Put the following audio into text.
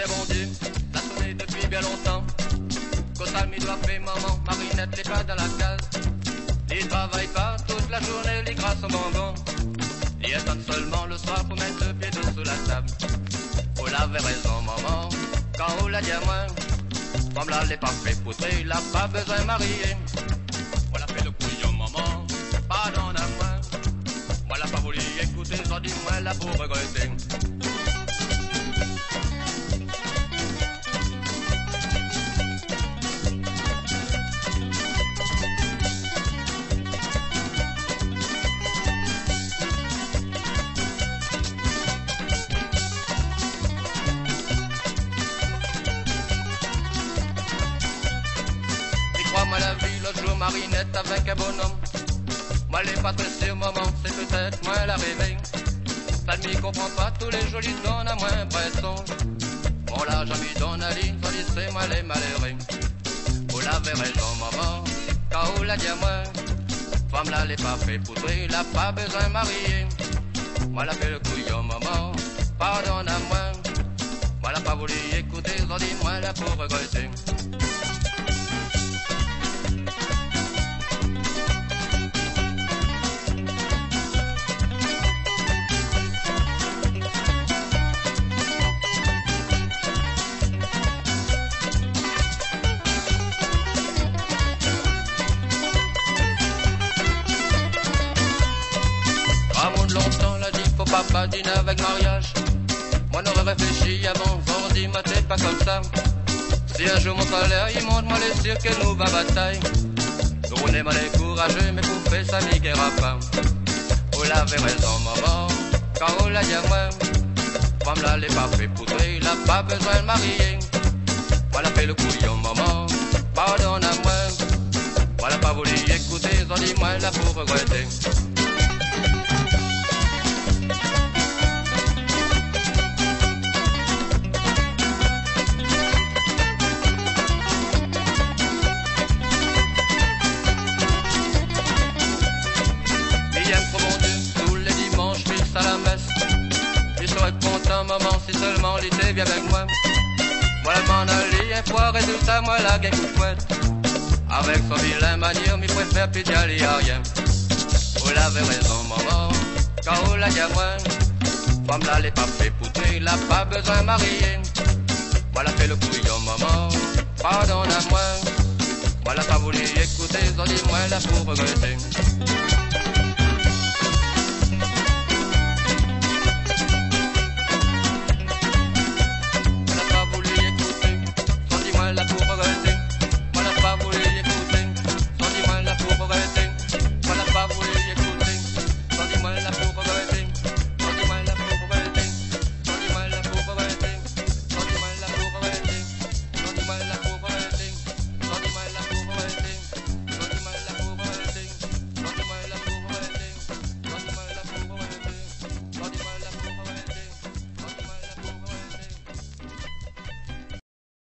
bien bon Dieu, ça tournait depuis bien longtemps. Qu'au doit fait maman, Marinette les pas dans la case. Ils travaillent pas toute la journée, les grâces au bonbon. Ils attendent seulement le soir pour mettre le pied dessous la table. Vous l'avez raison maman, quand on l'a dit à moi. Comme là les parfaits poutrés, il a pas besoin de marier. Voilà fait le couillon maman, pardon à moi. Voilà pas voulu écouter, j'en dis moi là pour regretter. Moi la vie, l'autre jour Marinette avec un bonhomme. Moi elle est pas très sûre maman, c'est peut-être moi la réveille. Ça ne m'y comprend pas, tous les jours ils donnent à moins pression. Bon là j'en mis dans la ligne, sans lycée, moi les malheureux. Vous l'avez raison maman, quand vous l'a dit à moi. Femme là elle est pas fait poudrer, il a pas besoin de marier. Moi la fait le couillon maman, pardonne à moi. Moi elle a pas voulu écouter, j'en dis moi là pour regretter. Longtemps l'a dit, faut pas dîner avec mariage. Moi n'aurais réfléchi avant, on dit ma tête pas comme ça. Si un jour mon salaire il monte, moi les sûr que nous va bataille. On est mal et courageux, mais pour faire ça n'ira pas. Vous l'avez raison maman, quand on l'a dit à moi. Femme là les pas fait poudrer, il a pas besoin de marier. Voilà fait le couillon maman, pardonne à moi. Voilà pas voulu écouter, j'en dis moi là pour regretter. À la messe, il serait content maman si seulement il était bien avec moi. Moi la m'en aller un fois, résultat moi la gueule couette. Avec son vilain manière, m'y préfère plus d'y aller à rien. Vous l'avez raison maman, quand vous l'a dit à moi. Femme là les pas fait poudrer, il a pas besoin de marier. Voilà fait le couillon maman, pardonne à moi. Voilà pas voulu écouter, j'en dis moi là pour regretter.